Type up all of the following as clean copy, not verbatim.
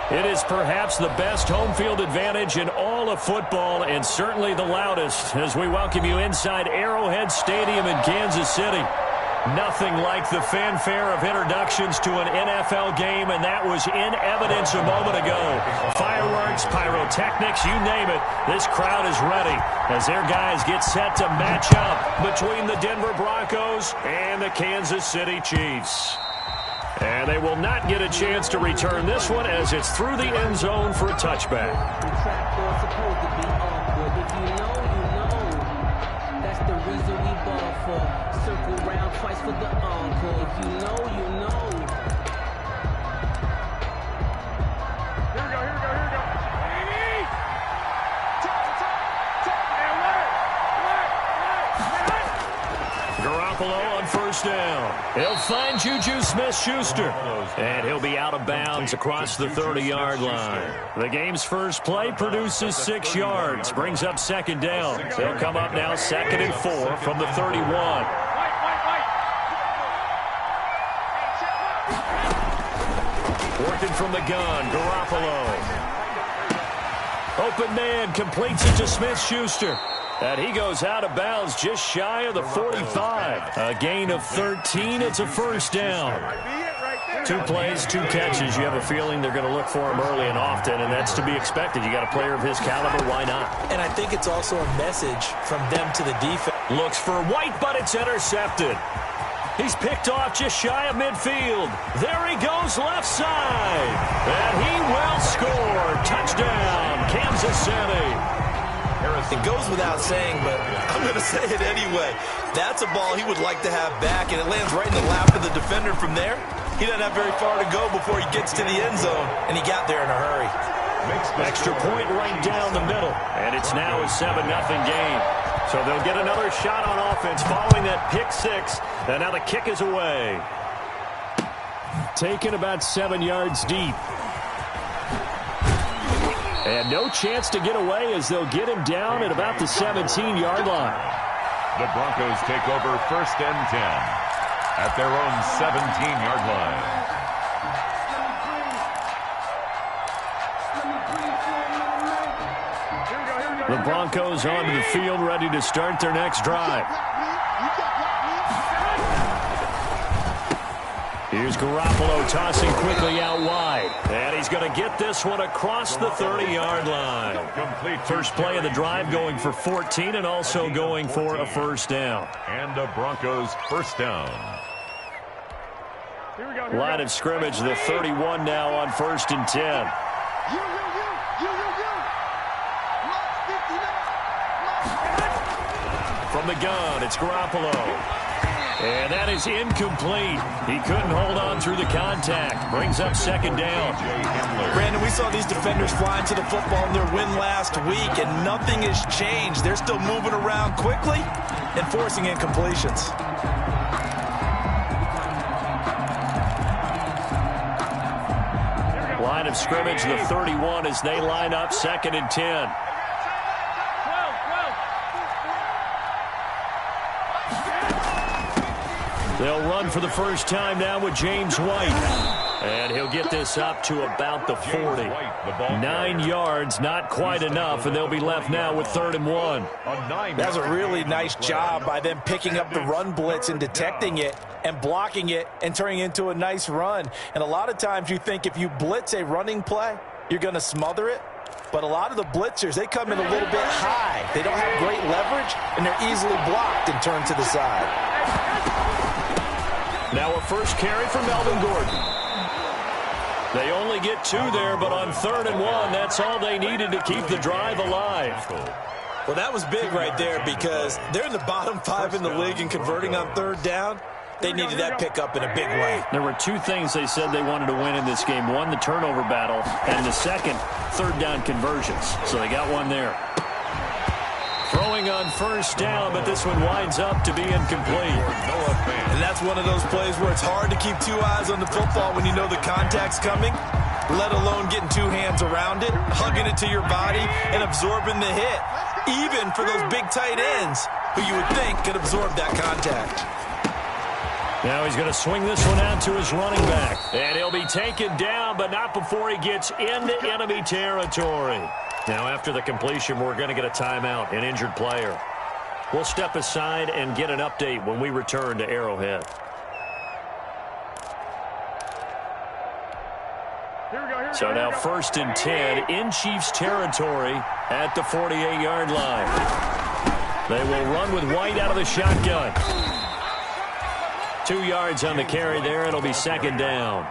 It is perhaps the best home field advantage in all of football and certainly the loudest as we welcome you inside Arrowhead Stadium in Kansas City. Nothing like the fanfare of introductions to an NFL game, and that was in evidence a moment ago. Fireworks, pyrotechnics, you name it. This crowd is ready as their guys get set to match up between the Denver Broncos and the Kansas City Chiefs. And they will not get a chance to return this one as it's through the end zone for a touchback. The track was supposed to be awkward. If you know, you know. That's the reason we ball for. Circle round twice for the encore. If you know, you know. Here we go, here we go, here we go. Baby! Garoppolo on first down. He'll find Juju Smith-Schuster. And he'll be out of bounds across the 30-yard line. The game's first play produces 6 yards. Brings up second down. They'll come up now 2nd and 4 from the 31. Working from the gun, Garoppolo. Open man completes it to Smith-Schuster. And he goes out of bounds just shy of the 45. A gain of 13. It's a first down. 2 plays, 2 catches. You have a feeling they're going to look for him early and often, and that's to be expected. You got a player of his caliber, why not? And I think it's also a message from them to the defense. Looks for White, but it's intercepted. He's picked off just shy of midfield. There he goes left side. And he will score. Touchdown, Kansas City. It goes without saying, but I'm going to say it anyway. That's a ball he would like to have back, and it lands right in the lap of the defender from there. He doesn't have very far to go before he gets to the end zone, and he got there in a hurry. Extra point right down the middle, and it's now a 7-0 game. So they'll get another shot on offense following that pick 6, and now the kick is away. Taken about 7 yards deep. And no chance to get away as they'll get him down at about the 17-yard line. The Broncos take over 1st and 10 at their own 17-yard line. The Broncos onto the field, ready to start their next drive. Here's Garoppolo tossing quickly out wide. And he's going to get this one across the 30-yard line. First play of the drive going for 14 and also going for a first down. And the Broncos first down. Line of scrimmage, the 31 now on 1st and 10. From the gun, it's Garoppolo. And that is incomplete. He couldn't hold on through the contact. Brings up second down. Brandon, we saw these defenders flying to the football in their win last week, and nothing has changed. They're still moving around quickly and forcing incompletions. Line of scrimmage, the 31 as they line up 2nd and 10. They'll run for the first time now with James White. And he'll get this up to about the 40. 9 yards, not quite enough, and they'll be left now with 3rd and 1. That's a really nice job by them picking up the run blitz and detecting it and blocking it and turning it into a nice run. And a lot of times you think if you blitz a running play, you're going to smother it. But a lot of the blitzers, they come in a little bit high. They don't have great leverage, and they're easily blocked and turned to the side. Now a first carry for Melvin Gordon. They only get 2 there, but on 3rd and 1, that's all they needed to keep the drive alive. Well, that was big right there because they're in the bottom 5 in the league and converting on 3rd down. They needed that pickup in a big way. There were 2 things they said they wanted to win in this game. One, the turnover battle, and the second, 3rd down conversions. So they got one there. Throwing on first down, but this one winds up to be incomplete. And that's one of those plays where it's hard to keep 2 eyes on the football when you know the contact's coming, let alone getting 2 hands around it, hugging it to your body, and absorbing the hit, even for those big tight ends who you would think could absorb that contact. Now he's going to swing this one out to his running back. And he'll be taken down, but not before he gets into enemy territory. Now after the completion, we're going to get a timeout, an injured player. We'll step aside and get an update when we return to Arrowhead. So now 1st and 10 in Chiefs territory at the 48-yard line. They will run with White out of the shotgun. 2 yards on the carry there. It'll be 2nd down.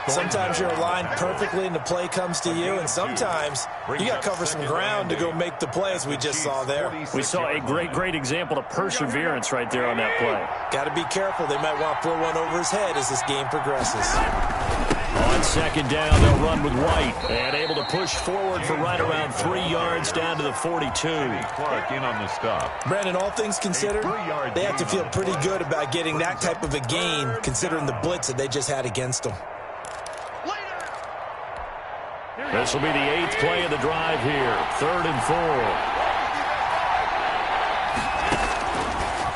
Sometimes you're aligned perfectly and the play comes to you, and sometimes you got to cover some ground to go make the play, as we just saw there. We saw a great example of perseverance right there on that play. Got to be careful. They might want to throw one over his head as this game progresses. On 2nd down, they'll run with White. And able to push forward for right around 3 yards down to the 42. Clark in on the stop. Brandon, all things considered, they have to feel pretty good about getting that type of a gain, considering the blitz that they just had against them. This will be the 8th play of the drive here. 3rd and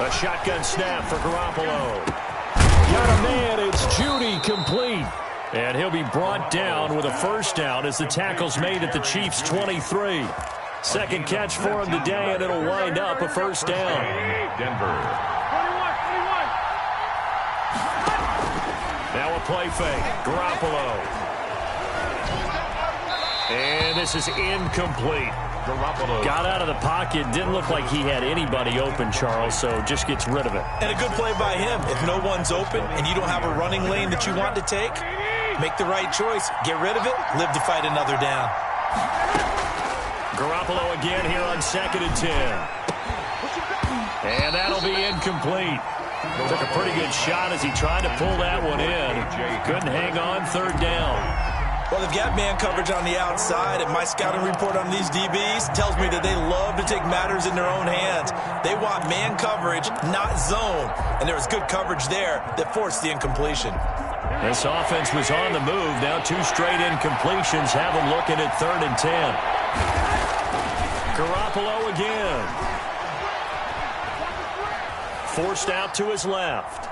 4. A shotgun snap for Garoppolo. Got a man. It's Judy, complete. And he'll be brought down with a 1st down as the tackle's made at the Chiefs' 23. 2nd catch for him today, and it'll wind up a 1st down. Denver. 21. Now a play fake. Garoppolo. And this is incomplete. Garoppolo got out of the pocket. Didn't look like he had anybody open, Charles, so just gets rid of it. And a good play by him. If no one's open and you don't have a running lane that you want to take, make the right choice. Get rid of it. Live to fight another down. Garoppolo again here on 2nd and 10. And that'll be incomplete. Took a pretty good shot as he tried to pull that one in. Couldn't hang on. 3rd down. Well, they've got man coverage on the outside, and my scouting report on these DBs tells me that they love to take matters in their own hands. They want man coverage, not zone. And there was good coverage there that forced the incompletion. This offense was on the move. Now 2 straight incompletions have them looking at 3rd and 10. Garoppolo again. Forced out to his left.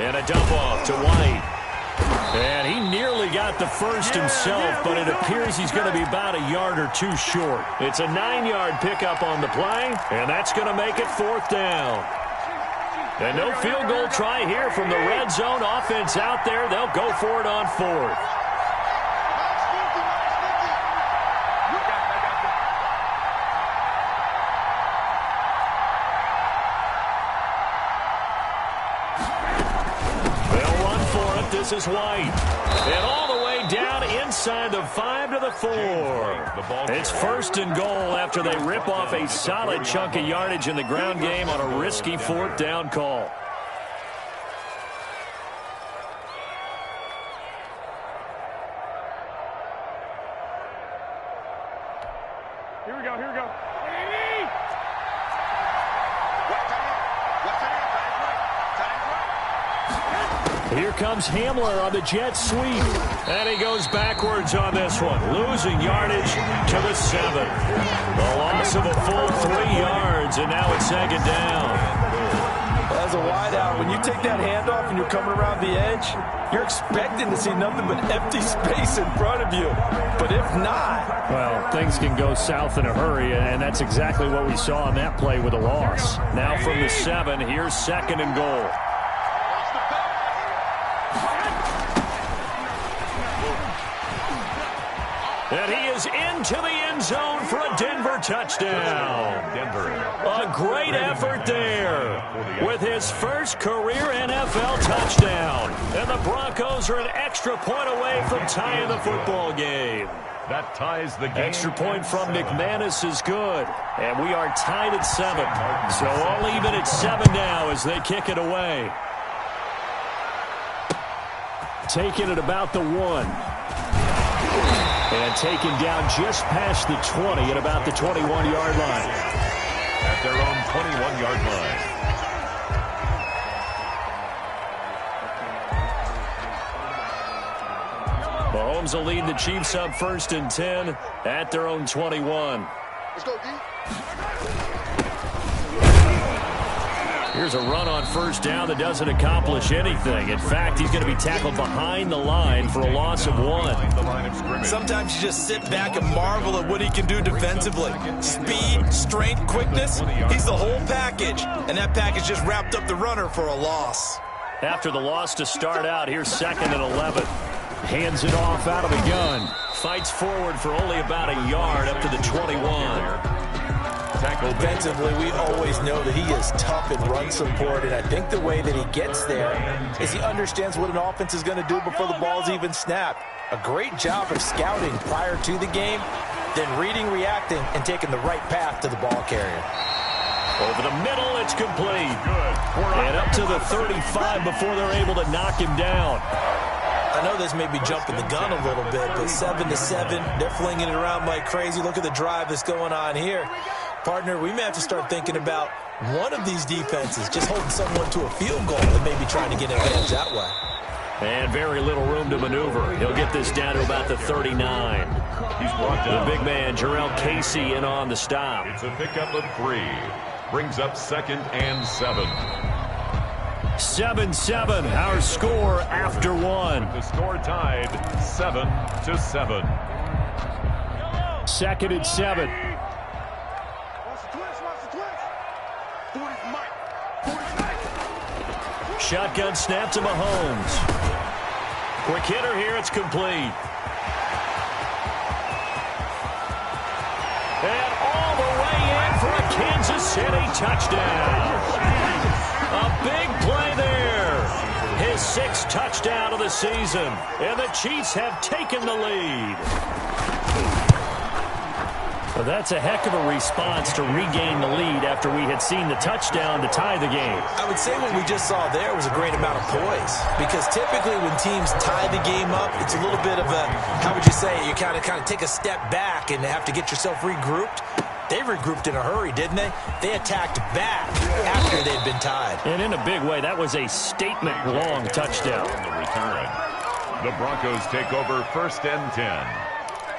And a dump off to White. And he nearly got the 1st himself, but it appears he's going to be about a yard or 2 short. It's a 9-yard pickup on the play, and that's going to make it 4th down. And no field goal try here from the red zone offense out there. They'll go for it on 4th. This is White. And all the way down inside the 5 to the 4. It's 1st and goal after they rip off a solid chunk of yardage in the ground game on a risky 4th down call. Here we go, here we go. Here comes Hamler on the jet sweep. And he goes backwards on this one. Losing yardage to the 7. The loss of a full 3 yards, and now it's 2nd down. As a wideout, when you take that handoff and you're coming around the edge, you're expecting to see nothing but empty space in front of you. But if not... Well, things can go south in a hurry, and that's exactly what we saw on that play with a loss. Now from the 7, here's 2nd and goal. And he is into the end zone for a Denver touchdown. A great effort there with his first career NFL touchdown. And the Broncos are an extra point away from tying the football game. That ties the game. Extra point from McManus is good. And we are tied at 7. So all even at 7 now as they kick it away. Taking it about the 1. And taken down just past the 20 at about the 21-yard line. At their own 21-yard line. Mahomes will lead the Chiefs up 1st and 10 at their own 21. Let's go, D. Here's a run on first down that doesn't accomplish anything. In fact, he's going to be tackled behind the line for a loss of 1. Sometimes you just sit back and marvel at what he can do defensively. Speed, strength, quickness, he's the whole package. And that package just wrapped up the runner for a loss. After the loss to start out, here's 2nd and 11. Hands it off out of the gun. Fights forward for only about a yard up to the 21. Defensively, we always know that he is tough in run support, and I think the way that he gets there is he understands what an offense is going to do before the ball's even snapped. A great job of scouting prior to the game, then reading, reacting, and taking the right path to the ball carrier. Over the middle, it's complete. And up to the 35 before they're able to knock him down. I know this may be jumping the gun a little bit, but 7-7, they're flinging it around like crazy. Look at the drive that's going on here. Partner, we may have to start thinking about one of these defenses just holding someone to a field goal and maybe trying to get an advantage that way. And very little room to maneuver. He'll get this down to about the 39. He's brought down. The big man, Jarrell Casey, in on the stop. It's a pickup of 3. Brings up 2nd and 7. 7-7, our score after 1. The score tied 7-7. 2nd and 7. Shotgun snap to Mahomes. Quick hitter here, it's complete. And all the way in for a Kansas City touchdown. A big play there. His 6th touchdown of the season. And the Chiefs have taken the lead. Well, that's a heck of a response to regain the lead after we had seen the touchdown to tie the game. I would say what we just saw there was a great amount of poise, because typically when teams tie the game up, it's a little bit of a, how would you say, you kind of take a step back and have to get yourself regrouped. They regrouped in a hurry, didn't they? They attacked back after they'd been tied. And in a big way, that was a statement-long touchdown. The return. The Broncos take over 1st and 10.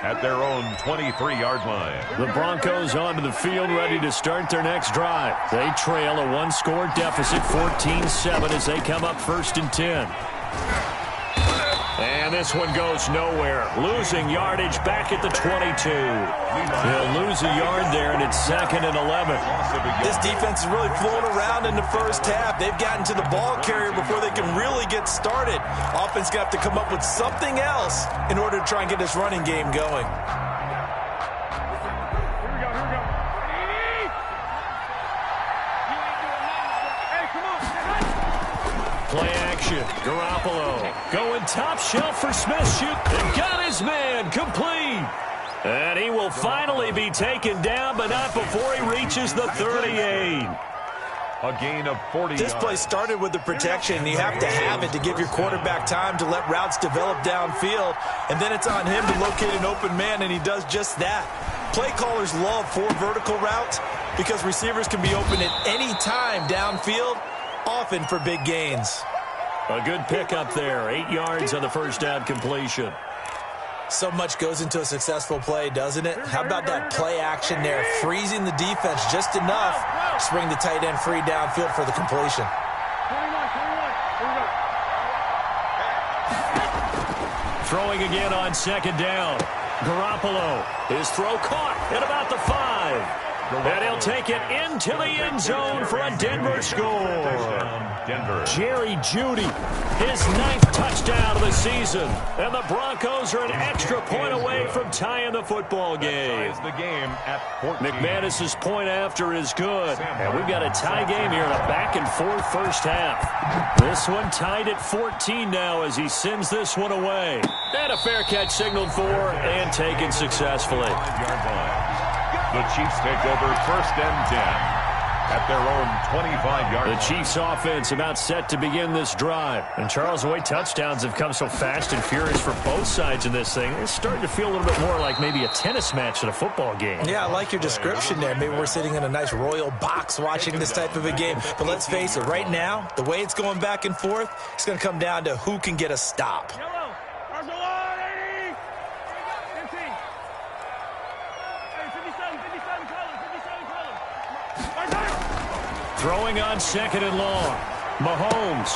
At their own 23-yard line. The Broncos onto the field, ready to start their next drive. They trail a 1-score deficit, 14-7, as they come up 1st and 10. And this one goes nowhere. Losing yardage back at the 22. He'll lose a yard there, and it's 2nd and 11. This defense is really flowing around in the first half. They've gotten to the ball carrier before they can really get started. Offense got to come up with something else in order to try and get this running game going. Play action. Garoppolo going top shelf for Smith. Shoot. And got his man. Complete. And he will finally be taken down, but not before he reaches the 38. A gain of 40 This play started with the protection. You have to have it to give your quarterback time to let routes develop downfield. And then it's on him to locate an open man, and he does just that. Play callers love 4 vertical routes because receivers can be open at any time downfield, often for big gains. A good pickup there. 8 yards on the first down completion. So much goes into a successful play, doesn't it? How about that play action there? Freezing the defense just enough to bring the tight end free downfield for the completion. Throwing again on 2nd down. Garoppolo. His throw caught at about the 5. And he'll take it into the end zone for a Denver score. Jerry Jeudy, his 9th touchdown of the season. And the Broncos are an extra point away from tying the football game. McManus's point after is good. And we've got a tie game here in a back-and-forth first half. This one tied at 14 now as he sends this one away. And a fair catch signaled for and taken successfully. The Chiefs take over 1st and 10 at their own 25-yard line. The Chiefs offense about set to begin this drive. And Charles, the way touchdowns have come so fast and furious for both sides in this thing, it's starting to feel a little bit more like maybe a tennis match than a football game. Yeah, I like your description there. Maybe we're sitting in a nice royal box watching this type of a game. But let's face it, right now, the way it's going back and forth, it's going to come down to who can get a stop. Throwing on 2nd and long. Mahomes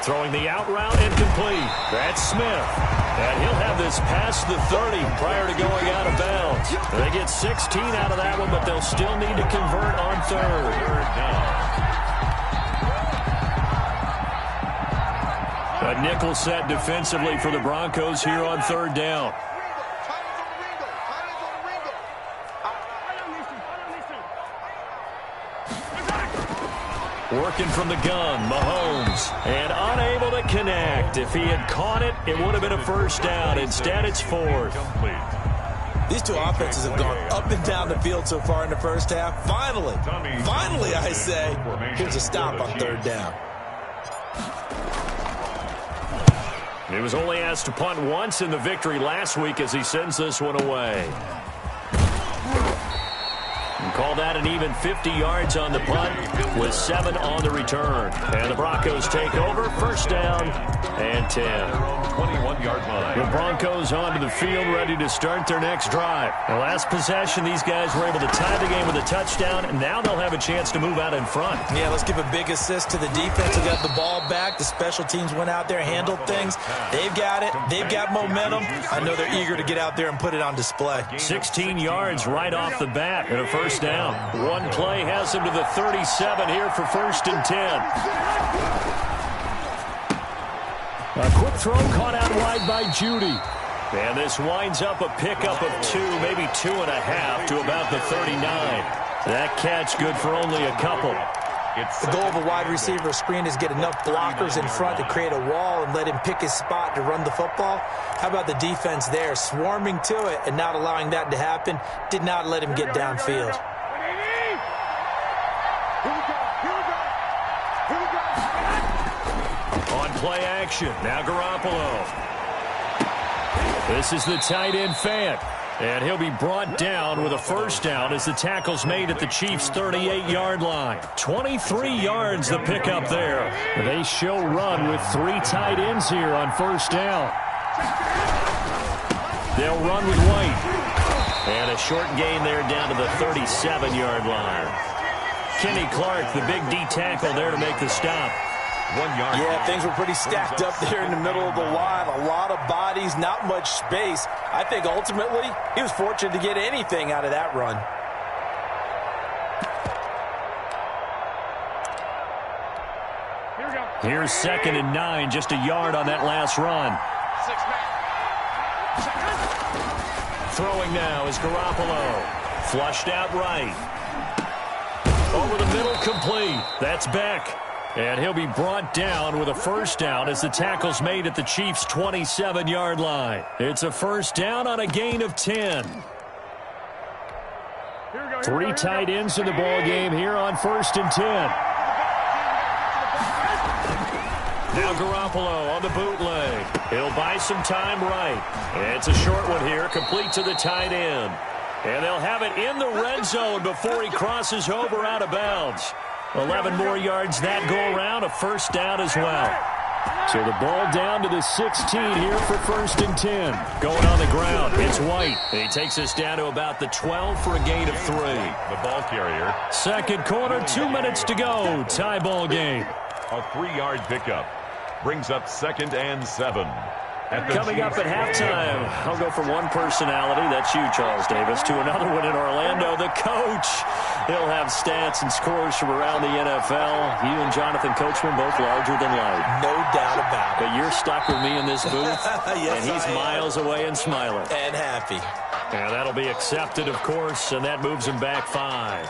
throwing the out route incomplete. That's Smith. And he'll have this past the 30 prior to going out of bounds. They get 16 out of that one, but they'll still need to convert on 3rd. 3rd down. A nickel set defensively for the Broncos here on 3rd down. Working from the gun, Mahomes, and unable to connect. If he had caught it, it would have been a 1st down. Instead, it's 4th. These two offenses have gone up and down the field so far in the 1st half. Finally, I say, here's a stop on 3rd down. He was only asked to punt once in the victory last week as he sends this one away. Call that an even 50 yards on the punt with 7 on the return. And the Broncos take over, 1st down and 10. 21-yard line. The Broncos onto the field, ready to start their next drive. The last possession, these guys were able to tie the game with a touchdown, and now they'll have a chance to move out in front. Yeah, let's give a big assist to the defense who got the ball back. The special teams went out there, handled things. They've got it. They've got momentum. I know they're eager to get out there and put it on display. 16 yards right off the bat and a 1st down. One play has him to the 37 here for 1st and 10. A quick throw caught out wide by Judy. And this winds up a pickup of 2, maybe 2.5 to about the 39. That catch good for only a couple. The goal of a wide receiver screen is get enough blockers in front to create a wall and let him pick his spot to run the football. How about the defense there, swarming to it and not allowing that to happen? Did not let him get downfield. On play action, now Garoppolo. This is the tight end Fant. And he'll be brought down with a 1st down as the tackle's made at the Chiefs' 38-yard line. 23 yards the pickup there. They show run with 3 tight ends here on 1st down. They'll run with White. And a short gain there down to the 37-yard line. Kenny Clark, the big D tackle there to make the stop. 1 yard. Yeah, things were pretty stacked up there in the middle of the line. A lot of bodies, not much space. I think ultimately he was fortunate to get anything out of that run. Here we go. Here's 2nd and 9, just a yard on that last run. 6 man. Throwing now is Garoppolo. Flushed out right. Over the middle, complete. That's Beck. And he'll be brought down with a 1st down as the tackle's made at the Chiefs' 27-yard line. It's a 1st down on a gain of 10. 3 tight ends in the ball game here on 1st and 10. Now Garoppolo on the bootleg. He'll buy some time right. It's a short one here, complete to the tight end. And they'll have it in the red zone before he crosses over out of bounds. 11 more yards that go around, a 1st down as well. So the ball down to the 16 here for 1st and 10. Going on the ground, it's White. He takes us down to about the 12 for a gain of 3. The ball carrier. 2nd quarter, 2 minutes to go. Tie ball game. A 3-yard pickup brings up 2nd and 7. Coming up at halftime, I'll go from one personality, that's you, Charles Davis, to another one in Orlando, the coach. He'll have stats and scores from around the NFL. You and Jonathan Coachman both larger than life. No doubt about it. But you're stuck with me in this booth, Yes, and he's miles away and smiling. And happy. And that'll be accepted, of course, and that moves him back 5.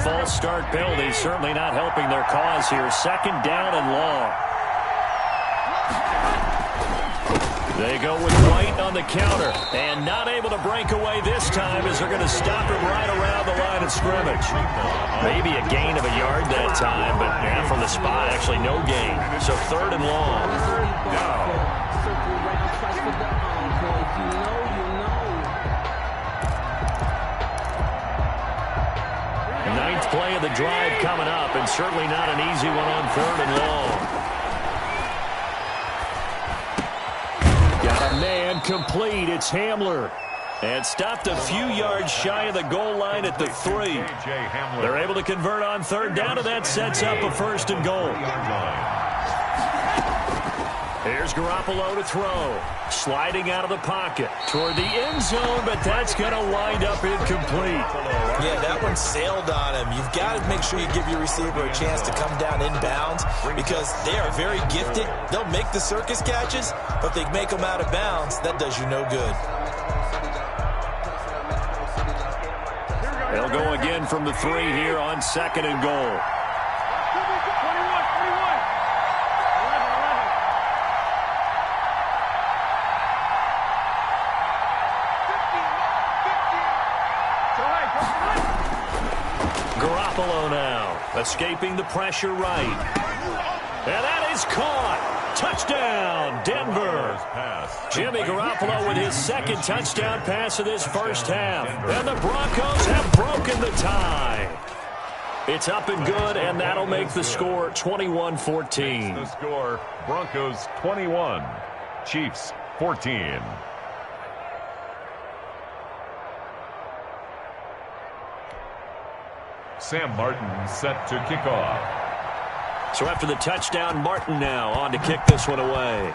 False start penalty certainly not helping their cause here. 2nd down and long. They go with White on the counter and not able to break away this time as they're going to stop him right around the line of scrimmage. Maybe a gain of a yard that time, but from the spot, actually no gain. So 3rd and long. Ninth play of the drive coming up, and certainly not an easy one on 3rd and long. Man, complete. It's Hamler. And stopped a few yards shy of the goal line at the 3. They're able to convert on third down, and that sets up a 1st and goal. Here's Garoppolo to throw. Sliding out of the pocket toward the end zone, but that's going to wind up incomplete. Yeah, that one sailed on him. You've got to make sure you give your receiver a chance to come down inbounds because they are very gifted. They'll make the circus catches, but if they make them out of bounds, that does you no good. They'll go again from the 3 here on 2nd and goal. Garoppolo now, escaping the pressure right. And that is caught. Touchdown, Denver. Jimmy Garoppolo with his 2nd touchdown pass of this first half. And the Broncos have broken the tie. It's up and good, and that'll make the score 21-14. The score, Broncos 21, Chiefs 14. Sam Martin set to kick off. So after the touchdown, Martin now on to kick this one away.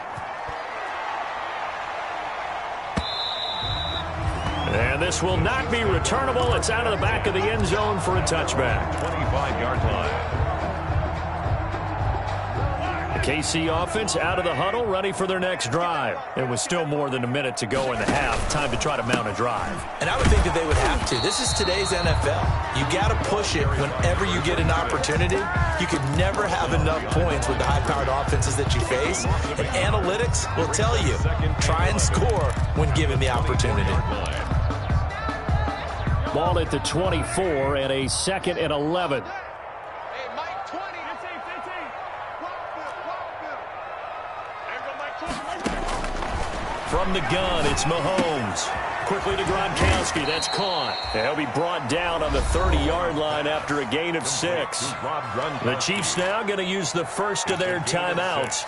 And this will not be returnable. It's out of the back of the end zone for a touchback. 25-yard line. KC offense out of the huddle, ready for their next drive. It was still more than a minute to go in the half. Time to try to mount a drive. And I would think that they would have to. This is today's NFL. You got to push it whenever you get an opportunity. You could never have enough points with the high-powered offenses that you face. And analytics will tell you, try and score when given the opportunity. Ball at the 24 and a 2nd and 11. From the gun, it's Mahomes. Quickly to Gronkowski. That's caught. He'll be brought down on the 30-yard line after a gain of 6. The Chiefs now going to use the first of their timeouts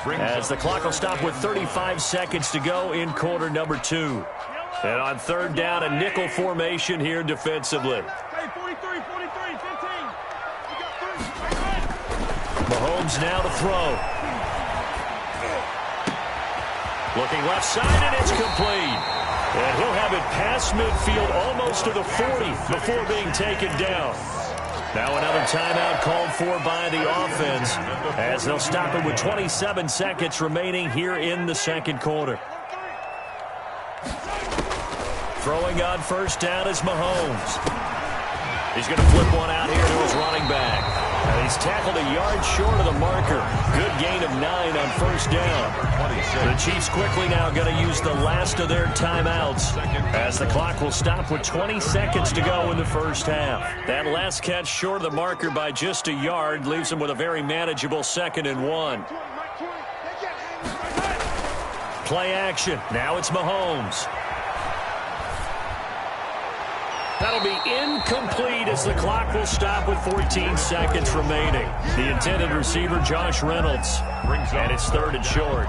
as the clock will stop with 35 seconds to go in quarter number 2. And on third down, a nickel formation here defensively. Mahomes now to throw. Looking left side, and it's complete. And he'll have it past midfield almost to the 40 before being taken down. Now another timeout called for by the offense as they'll stop it with 27 seconds remaining here in the 2nd quarter. Throwing on first down is Mahomes. He's going to flip one out here to his running back. And he's tackled a yard short of the marker. Good gain of 9 on first down. The Chiefs quickly now going to use the last of their timeouts as the clock will stop with 20 seconds to go in the first half. That last catch short of the marker by just a yard leaves them with a very manageable 2nd and 1. Play action. Now it's Mahomes. That'll be incomplete as the clock will stop with 14 seconds remaining. The intended receiver, Josh Reynolds. And it's 3rd and short.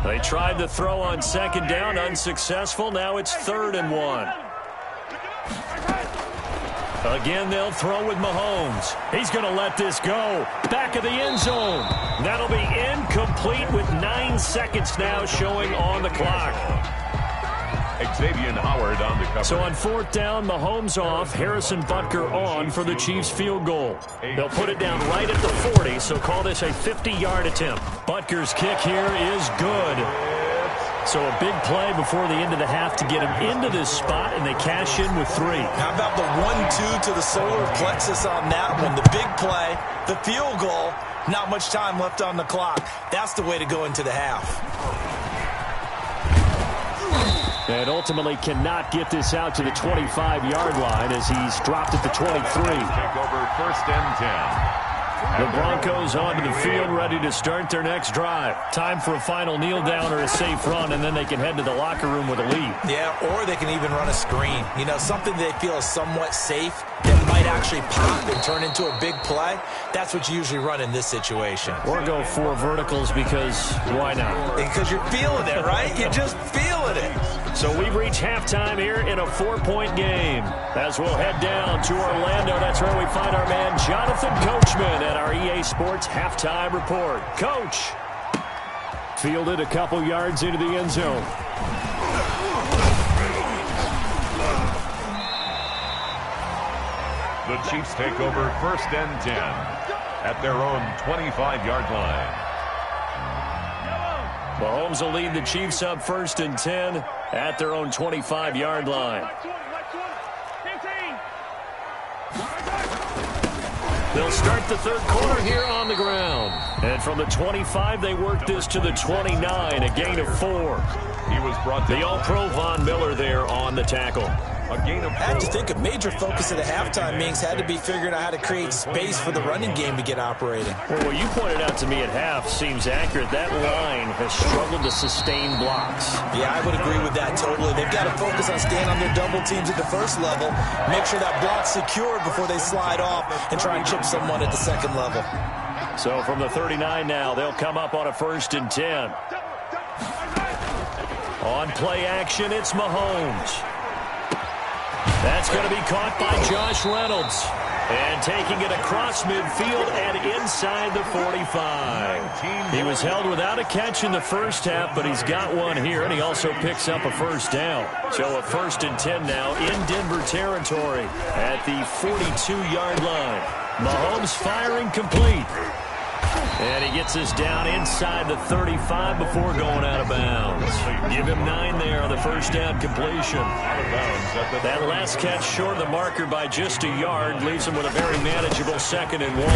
They tried to throw on 2nd down, unsuccessful. Now it's 3rd and 1. Again, they'll throw with Mahomes. He's going to let this go. Back of the end zone. That'll be incomplete with 9 seconds now showing on the clock. Xavier Howard on the cover. So on 4th down, Mahomes off, Harrison Butker on for the Chiefs field goal. They'll put it down right at the 40, so call this a 50-yard attempt. Butker's kick here is good. So a big play before the end of the half to get him into this spot, and they cash in with 3. How about the 1-2 to the solar plexus on that one? The big play, the field goal, not much time left on the clock. That's the way to go into the half. And ultimately cannot get this out to the 25-yard line as he's dropped at the 23. Take over 1st and 10. The Broncos onto the field, ready to start their next drive. Time for a final kneel down or a safe run, and then they can head to the locker room with a lead. Yeah, or they can even run a screen. You know, something they feel is somewhat safe that might actually pop and turn into a big play. That's what you usually run in this situation. Or go 4 verticals because why not? Because you're feeling it, right? You're just feeling it. So we've reached halftime here in a 4-point game. As we'll head down to Orlando, that's where we find our man Jonathan Coachman at our EA Sports Halftime Report. Coach, fielded a couple yards into the end zone. The Chiefs take over 1st and 10 at their own 25-yard line. Mahomes will lead the Chiefs up 1st and 10 at their own 25-yard line. They'll start the 3rd quarter here on the ground. And from the 25, they work this to the 29, a gain of 4. He was brought to the All-Pro Von Miller there on the tackle. A gain of 4. I have to think a major focus of the halftime meetings had to be figuring out how to create space for the running game to get operating. Well, what you pointed out to me at half seems accurate. That line has struggled to sustain blocks. Yeah, I would agree with that totally. They've got to focus on staying on their double teams at the 1st level, make sure that block's secured before they slide off and try and chip someone at the 2nd level. So from the 39 now, they'll come up on a 1st and 10. On play action, it's Mahomes. That's going to be caught by Josh Reynolds. And taking it across midfield and inside the 45. He was held without a catch in the 1st half, but he's got one here, and he also picks up a 1st down. So a 1st and 10 now in Denver territory at the 42-yard line. Mahomes firing complete. And he gets us down inside the 35 before going out of bounds. Give him 9 there on the 1st down completion. That last catch short of the marker by just a yard leaves him with a very manageable 2nd and 1.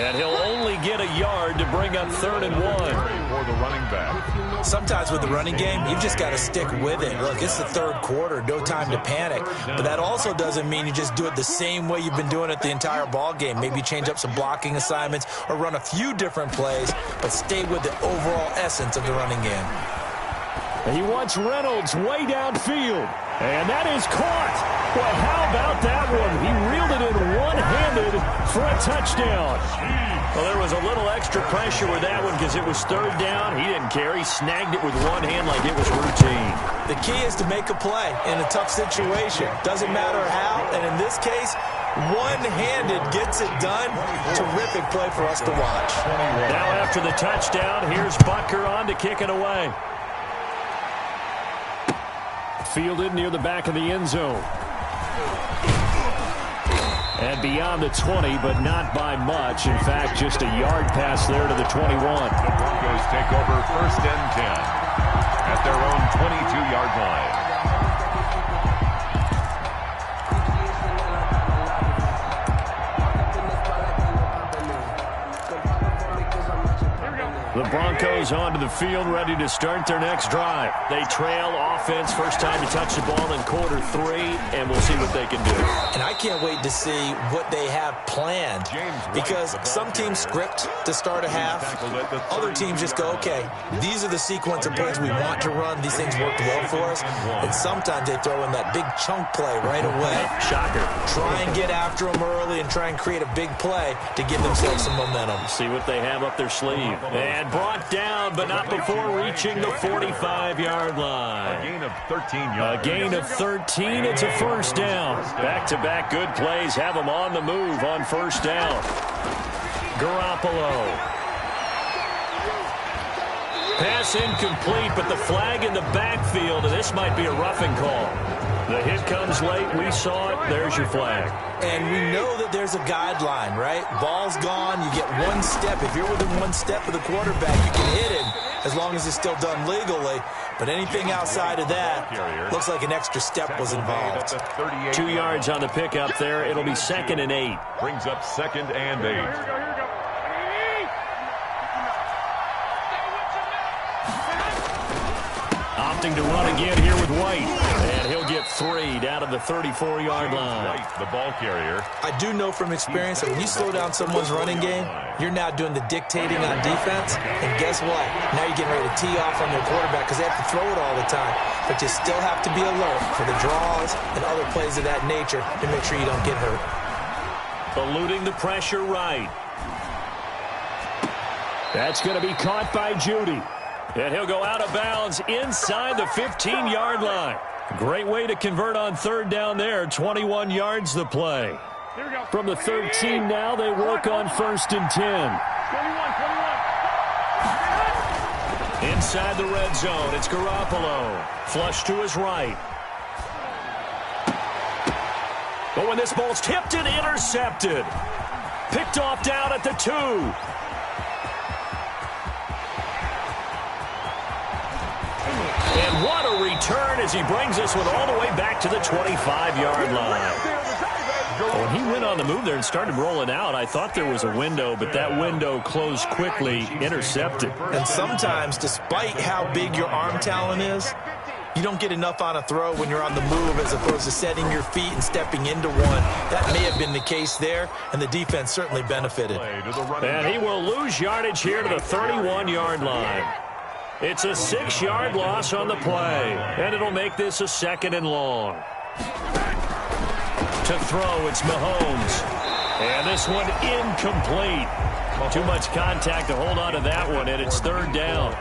And he'll only get a yard to bring up 3rd and 1. For the running back. Sometimes with the running game, you've just got to stick with it. Look, it's the 3rd quarter, no time to panic. But that also doesn't mean you just do it the same way you've been doing it the entire ball game. Maybe change up some blocking assignments or run a few different plays, but stay with the overall essence of the running game. He wants Reynolds way downfield, and that is caught. Well, how about that one? He reeled it in one-handed for a touchdown. Well, there was a little extra pressure with that one because it was 3rd down. He didn't care. He snagged it with one hand like it was routine. The key is to make a play in a tough situation. Doesn't matter how, and in this case, one-handed gets it done. Terrific play for us to watch. Now after the touchdown, here's Butker on to kick it away. Fielded near the back of the end zone. And beyond the 20, but not by much. In fact, just a yard pass there to the 21. The Broncos take over 1st and 10 at their own 22-yard line. The Broncos onto the field, ready to start their next drive. They trail offense, first time to touch the ball in quarter 3, and we'll see what they can do. And I can't wait to see what they have planned, because some teams script to start a half. Other teams just go, okay, these are the sequence of plays we want to run. These things worked well for us. And sometimes they throw in that big chunk play right away. Shocker. Try and get after them early and try and create a big play to give themselves some momentum. See what they have up their sleeve. And brought down, but not before reaching the 45-yard line. A gain of 13 yards. A gain of 13. It's a 1st down. Back-to-back good plays have them on the move on 1st down. Garoppolo. Pass incomplete, but the flag in the backfield, and this might be a roughing call. The hit comes late. We saw it. There's your flag. And we know that there's a guideline, right? Ball's gone. You get 1 step. If you're within 1 step of the quarterback, you can hit him as long as it's still done legally. But anything outside of that looks like an extra step was involved. 2 yards on the pickup there. It'll be 2nd and 8. Brings up 2nd and 8. Opting to run again here with White. And he'll get 3 down to the 34-yard line. White, the ball carrier. I do know from experience that when you slow down someone's running game, you're now doing the dictating on defense. And guess what? Now you're getting ready to tee off on their quarterback because they have to throw it all the time. But you still have to be alert for the draws and other plays of that nature to make sure you don't get hurt. Eluding the pressure right. That's going to be caught by Judy. And he'll go out of bounds inside the 15-yard line. Great way to convert on third down there. 21 yards the play. From the 13 now, they work on 1st and 10. 21. Inside the red zone, it's Garoppolo. Flush to his right. But when this ball's tipped and intercepted. Picked off down at the 2. And what a return as he brings this one all the way back to the 25-yard line. When he went on the move there and started rolling out, I thought there was a window, but that window closed quickly, intercepted. And sometimes, despite how big your arm talent is, you don't get enough on a throw when you're on the move as opposed to setting your feet and stepping into one. That may have been the case there, and the defense certainly benefited. And he will lose yardage here to the 31-yard line. It's a 6-yard loss on the play, and it'll make this a 2nd and long. To throw, it's Mahomes. And this one incomplete. Too much contact to hold on to that one, and it's 3rd down.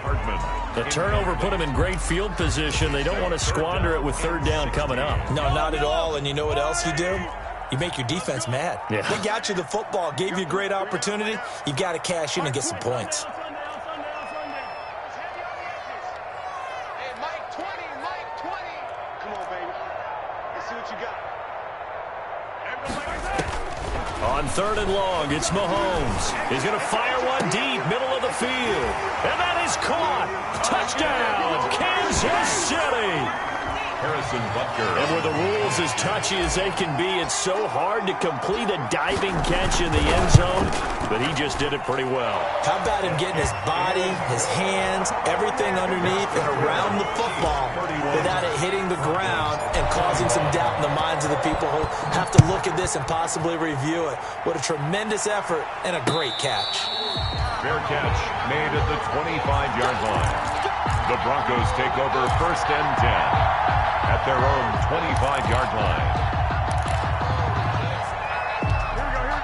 The turnover put him in great field position. They don't want to squander it with 3rd down coming up. No, not at all. And you know what else you do? You make your defense mad. Yeah. They got you the football, gave you a great opportunity. You've got to cash in and get some points. On 3rd and long, it's Mahomes. He's going to fire one deep, middle of the field. And that is caught. Touchdown, Kansas City. Harrison Butker. And with the rules as touchy as they can be, it's so hard to complete a diving catch in the end zone, but he just did it pretty well. How about him getting his body, his hands, everything underneath and around the football without it hitting the ground and causing some doubt in the minds of the people who have to look at this and possibly review it. What a tremendous effort and a great catch. Fair catch made at the 25-yard line. The Broncos take over 1st and 10 at their own 25-yard line.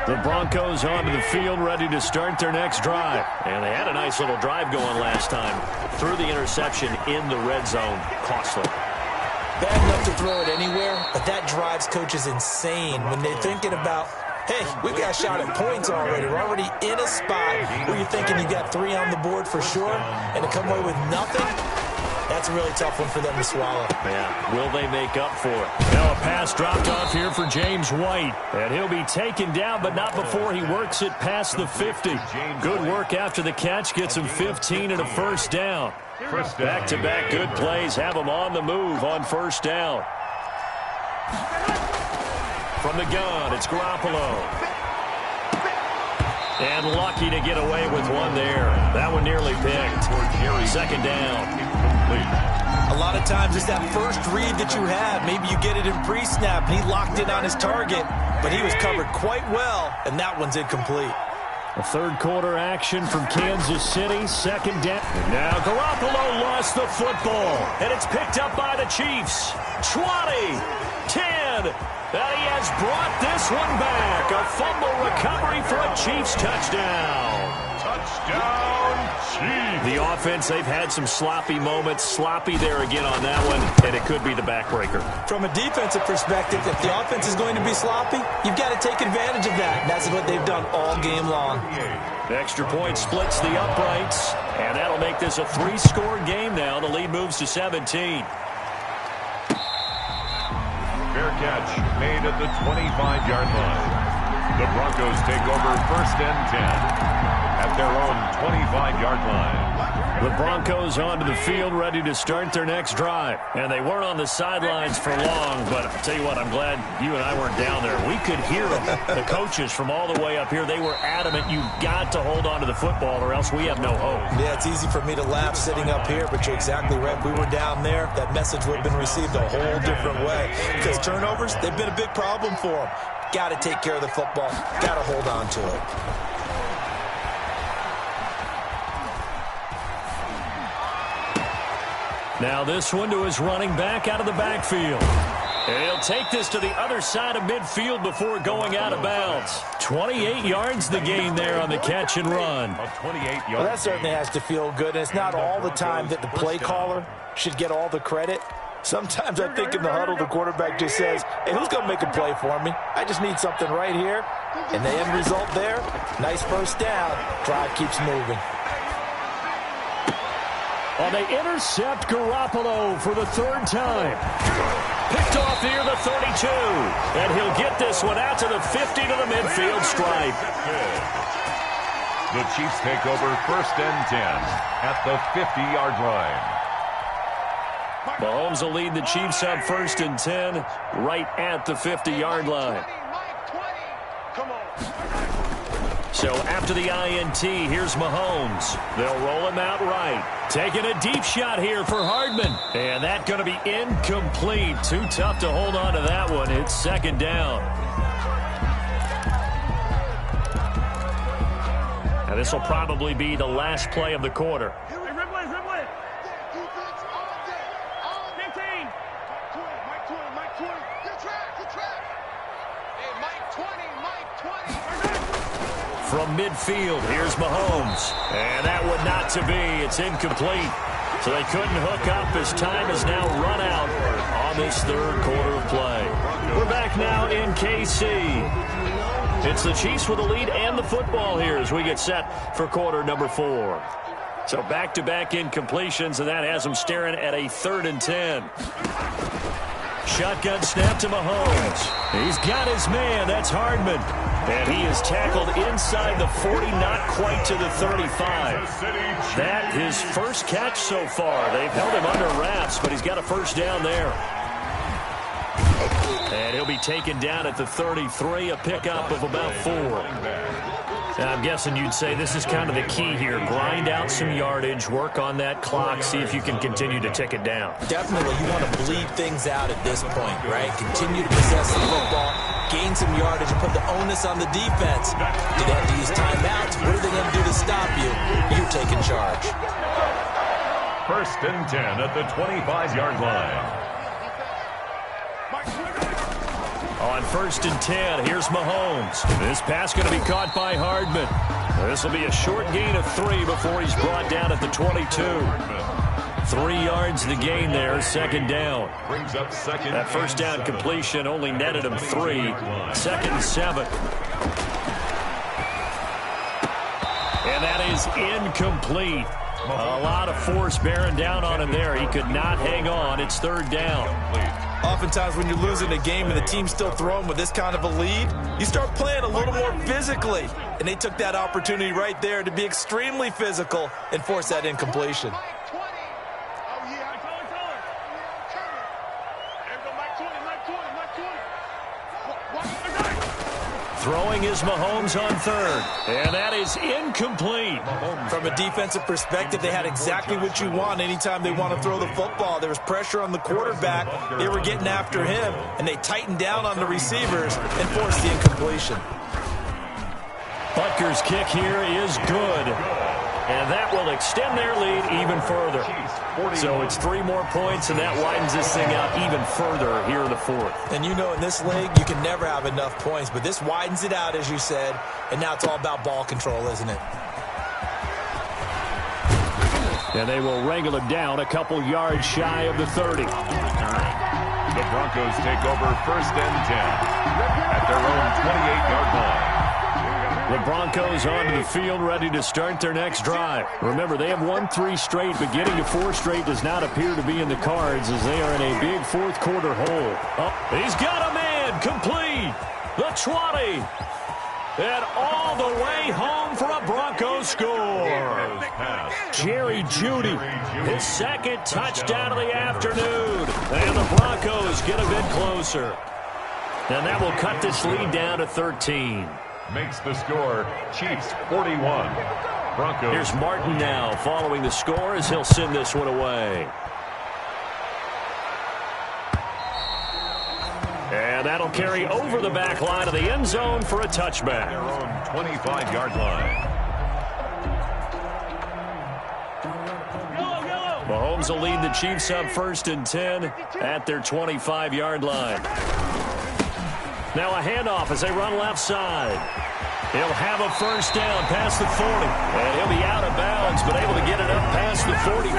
The Broncos onto the field, ready to start their next drive. And they had a nice little drive going last time. Threw the interception in the red zone. Costly. Bad enough to throw it anywhere, but that drives coaches insane when they're thinking about, hey, we've got a shot at points already. We're already in a spot where you're thinking you got 3 on the board for sure, and to come away with nothing, that's a really tough one for them to swallow. Yeah, will they make up for it? Now a pass dropped off here for James White. And he'll be taken down, but not before he works it past the 50. Good work after the catch. Gets him 15 and a 1st down. Back-to-back good plays have him on the move on 1st down. From the gun, it's Garoppolo. And lucky to get away with one there. That one nearly picked. 2nd down. A lot of times it's that first read that you have. Maybe you get it in pre-snap, and he locked in on his target, but he was covered quite well, and that one's incomplete. A 3rd quarter action from Kansas City. 2nd down. And now Garoppolo lost the football, and it's picked up by the Chiefs. 20, 10, and he has brought this one back. A fumble recovery for a Chiefs touchdown. Touchdown, Chiefs. The offense, they've had some sloppy moments. Sloppy there again on that one, and it could be the backbreaker. From a defensive perspective, if the offense is going to be sloppy, you've got to take advantage of that. And that's what they've done all game long. The extra point splits the uprights, and that'll make this a 3-score game now. The lead moves to 17. Fair catch made at the 25-yard line. The Broncos take over 1st and 10 at their own 25-yard line. The Broncos onto the field, ready to start their next drive. And they weren't on the sidelines for long, but I'll tell you what, I'm glad you and I weren't down there. We could hear them, the coaches from all the way up here. They were adamant, you've got to hold on to the football or else we have no hope. Yeah, it's easy for me to laugh sitting up here, but you're exactly right. If we were down there, that message would have been received a whole different way. Because turnovers, they've been a big problem for them. Got to take care of the football. Got to hold on to it. Now this one to his running back out of the backfield. And he'll take this to the other side of midfield before going out of bounds. 28 yards the gain there on the catch and run. Well, that certainly has to feel good. And it's not all the time that the play caller should get all the credit. Sometimes I think in the huddle, the quarterback just says, hey, who's going to make a play for me? I just need something right here. And the end result there, nice first down. Drive keeps moving. And they intercept Garoppolo for the third time. Picked off near the 32. And he'll get this one out to the 50 to the midfield stripe. The Chiefs take over 1st and 10 at the 50-yard line. Mahomes will lead the Chiefs up 1st and 10 right at the 50-yard line. So after the INT, here's Mahomes. They'll roll him out right. Taking a deep shot here for Hardman. And that's going to be incomplete. Too tough to hold on to that one. It's 2nd down. Now this will probably be the last play of the quarter. From midfield, here's Mahomes. And that one not to be. It's incomplete. So they couldn't hook up as time has now run out on this 3rd quarter of play. We're back now in KC. It's the Chiefs with the lead and the football here as we get set for quarter number 4. So back-to-back incompletions, and that has them staring at a 3rd and 10. Shotgun snap to Mahomes. He's got his man. That's Hardman. And he is tackled inside the 40, not quite to the 35. That his first catch so far. They've held him under wraps, but he's got a first down there. And he'll be taken down at the 33, a pickup of about 4. Now, I'm guessing you'd say this is kind of the key here. Grind out some yardage, work on that clock, see if you can continue to tick it down. Definitely, you want to bleed things out at this point, right? Continue to possess the football, gain some yardage, and put the onus on the defense. Do they have to use timeouts? What are they going to do to stop you? You're taking charge. 1st and 10 at the 25-yard line. On 1st and 10, here's Mahomes. This pass going to be caught by Hardman. This will be a short gain of 3 before he's brought down at the 22. 3 yards the gain there, 2nd down. That first down completion only netted him 3. 2nd and 7. And that is incomplete. A lot of force bearing down on him there. He could not hang on. It's 3rd down. Oftentimes when you're losing a game and the team's still throwing with this kind of a lead, you start playing a little more physically. And they took that opportunity right there to be extremely physical and force that incompletion. Throwing is Mahomes on 3rd. And that is incomplete. From a defensive perspective, they had exactly what you want anytime they want to throw the football. There was pressure on the quarterback. They were getting after him, and they tightened down on the receivers and forced the incompletion. Butker's kick here is good. And that will extend their lead even further. So it's 3 more points, and that widens this thing out even further here in the 4th. And you know in this league, you can never have enough points, but this widens it out, as you said, and now it's all about ball control, isn't it? And they will wrangle him down a couple yards shy of the 30. The Broncos take over 1st and 10 at their own 28-yard line. The Broncos onto the field, ready to start their next drive. Remember, they have won 3 straight, but getting to 4 straight does not appear to be in the cards as they are in a big 4th quarter hole. Oh, he's got a man, complete. The 20. And all the way home for a Broncos score. Jerry Jeudy, his second touchdown of the afternoon. And the Broncos get a bit closer. And that will cut this lead down to 13. Makes the score Chiefs 41. Broncos. Here's Martin now following the score as he'll send this one away. And that'll carry over the back line of the end zone for a touchback. Their own 25-yard line. Mahomes will lead the Chiefs up 1st and 10 at their 25-yard line. Now a handoff as they run left side. He'll have a first down past the 40. And he'll be out of bounds, but able to get it up past the 45.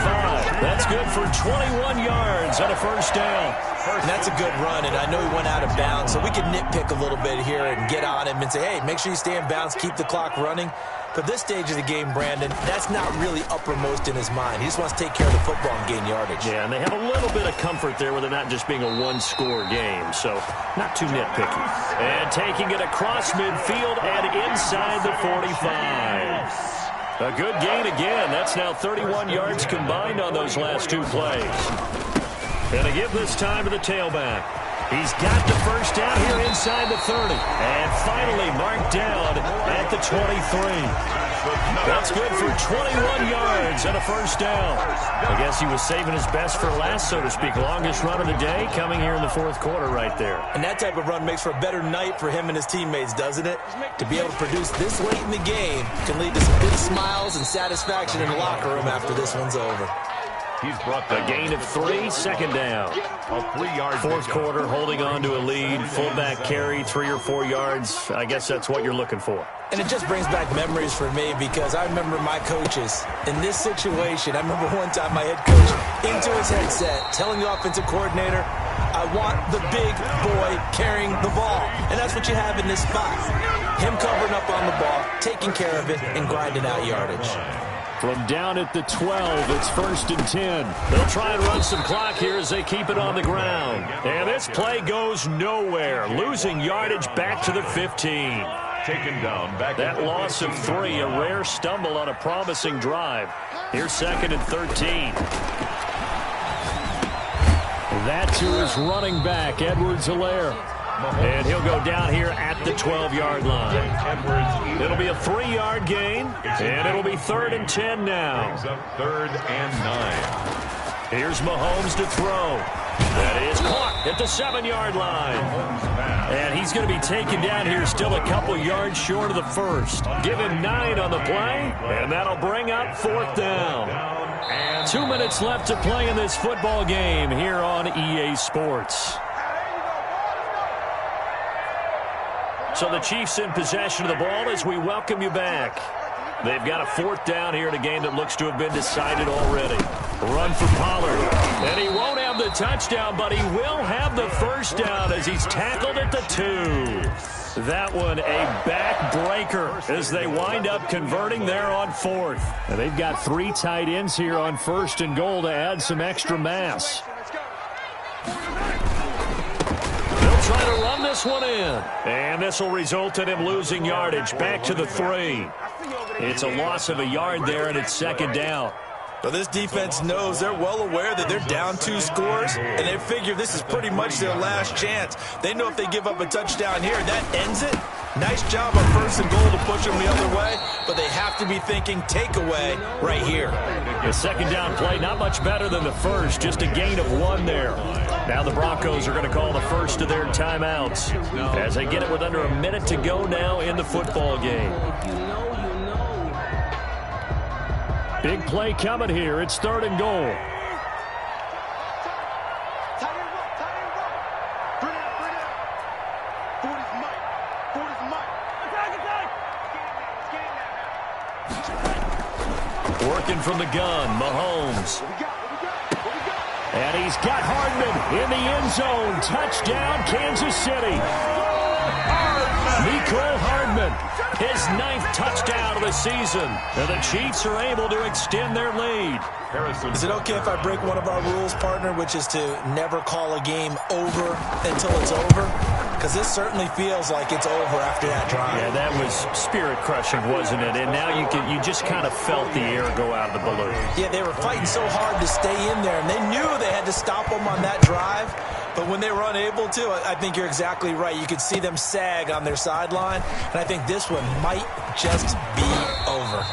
That's good for 21 yards and a first down. And that's a good run, and I know he went out of bounds, so we can nitpick a little bit here and get on him and say, hey, make sure you stay in bounds, keep the clock running. But this stage of the game, Brandon, that's not really uppermost in his mind. He just wants to take care of the football and gain yardage. Yeah, and they have a little bit of comfort there with it not just being a one-score game, so not too nitpicky. And taking it across midfield and inside the 45. A good gain again. That's now 31 yards combined on those last two plays. And to give this time to the tailback. He's got the first down here inside the 30. And finally marked down at the 23. That's good for 21 yards and a first down. I guess he was saving his best for last, so to speak. Longest run of the day coming here in the fourth quarter right there. And that type of run makes for a better night for him and his teammates, doesn't it? To be able to produce this late in the game can lead to some big smiles and satisfaction in the locker room after this one's over. He's brought a gain of 3, second down. A 3-yard fourth quarter, holding on to a lead. Fullback carry, 3 or 4 yards. I guess that's what you're looking for. And it just brings back memories for me because I remember my coaches in this situation. I remember one time my head coach into his headset telling the offensive coordinator, I want the big boy carrying the ball. And that's what you have in this spot. Him covering up on the ball, taking care of it, and grinding out yardage. From down at the 12, it's 1st and 10. They'll try and run some clock here as they keep it on the ground. And this play goes nowhere. Losing yardage back to the 15. Taken down back. That loss of 3, a rare stumble on a promising drive. Here's 2nd and 13. That to his running back, Edwards-Helaire. And he'll go down here at the 12-yard line. It'll be a 3-yard gain, and it'll be 3rd and 10 now. 3rd and 9. Here's Mahomes to throw. That is caught at the 7-yard line. And he's going to be taken down here still a couple yards short of the first. Give him 9 on the play, and that'll bring up 4th down. 2 minutes left to play in this football game here on EA Sports. So the Chiefs in possession of the ball as we welcome you back. They've got a 4th down here in a game that looks to have been decided already. Run for Pollard. And he won't have the touchdown, but he will have the first down as he's tackled at the 2. That one a backbreaker as they wind up converting there on 4th. And they've got 3 tight ends here on 1st and goal to add some extra mass. Try to run this one in. And this will result in him losing yardage back to the 3. It's a loss of a yard there, and it's 2nd down. Well, this defense knows, they're well aware that they're down 2 scores, and they figure this is pretty much their last chance. They know if they give up a touchdown here, that ends it. Nice job on 1st and goal to push them the other way, but they have to be thinking takeaway right here. The 2nd down play, not much better than the first, just a gain of 1 there. Now the Broncos are going to call the first of their timeouts as they get it with under a minute to go now in the football game. Big play coming here. It's 3rd and goal. Working from the gun, Mahomes. And he's got Hardman in the end zone. Touchdown, Kansas City. Mecole Hardman, his 9th touchdown of the season. And the Chiefs are able to extend their lead. Is it okay if I break one of our rules, partner, which is to never call a game over until it's over? because this certainly feels like it's over after that drive. Yeah, that was spirit-crushing, wasn't it? And now you just kind of felt the air go out of the balloon. Yeah, they were fighting so hard to stay in there, and they knew they had to stop them on that drive. But when they were unable to, I think you're exactly right. You could see them sag on their sideline, and I think this one might just be over.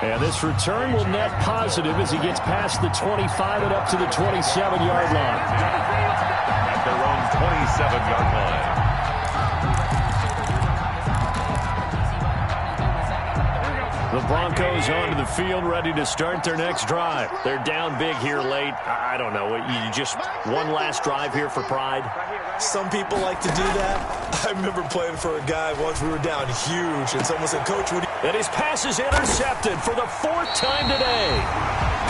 And this return will net positive as he gets past the 25 and up to the 27-yard line. At their own 27-yard line. The Broncos onto the field, ready to start their next drive. They're down big here late. I don't know. You just one last drive here for pride? Some people like to do that. I remember playing for a guy once. We were down huge, and someone said, Coach, what do you... And his pass is intercepted for the 4th time today.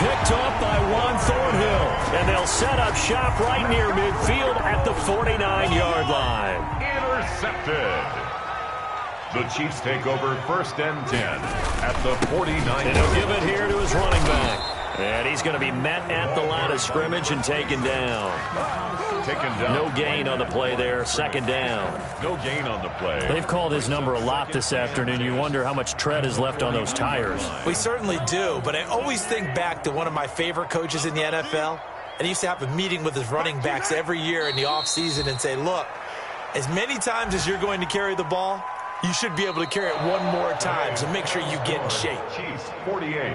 Picked up by Juan Thornhill. And they'll set up shop right near midfield at the 49-yard line. Intercepted. The Chiefs take over 1st and 10 at the 49. And he'll give it here to his running back. And he's going to be met at the line of scrimmage and taken down. No gain on the play there. 2nd down. No gain on the play. They've called his number a lot this afternoon. You wonder how much tread is left on those tires. We certainly do, but I always think back to one of my favorite coaches in the NFL. And he used to have a meeting with his running backs every year in the offseason and say, look, as many times as you're going to carry the ball, you should be able to carry it one more time, so make sure you get in shape. Chiefs 48,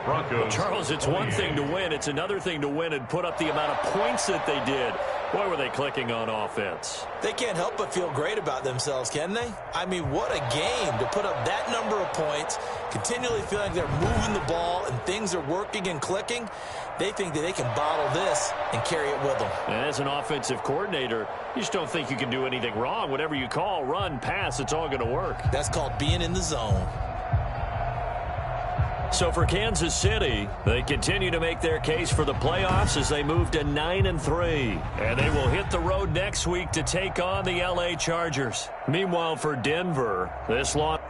Broncos. Charles, it's one thing to win. It's another thing to win and put up the amount of points that they did. Boy, were they clicking on offense. They can't help but feel great about themselves, can they? I mean, what a game to put up that number of points, continually feeling like they're moving the ball and things are working and clicking. They think that they can bottle this and carry it with them. And as an offensive coordinator, you just don't think you can do anything wrong. Whatever you call, run, pass, it's all going to work. That's called being in the zone. So for Kansas City, they continue to make their case for the playoffs as they move to 9-3. And they will hit the road next week to take on the LA Chargers. Meanwhile, for Denver, this loss...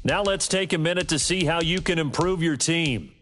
Now let's take a minute to see how you can improve your team.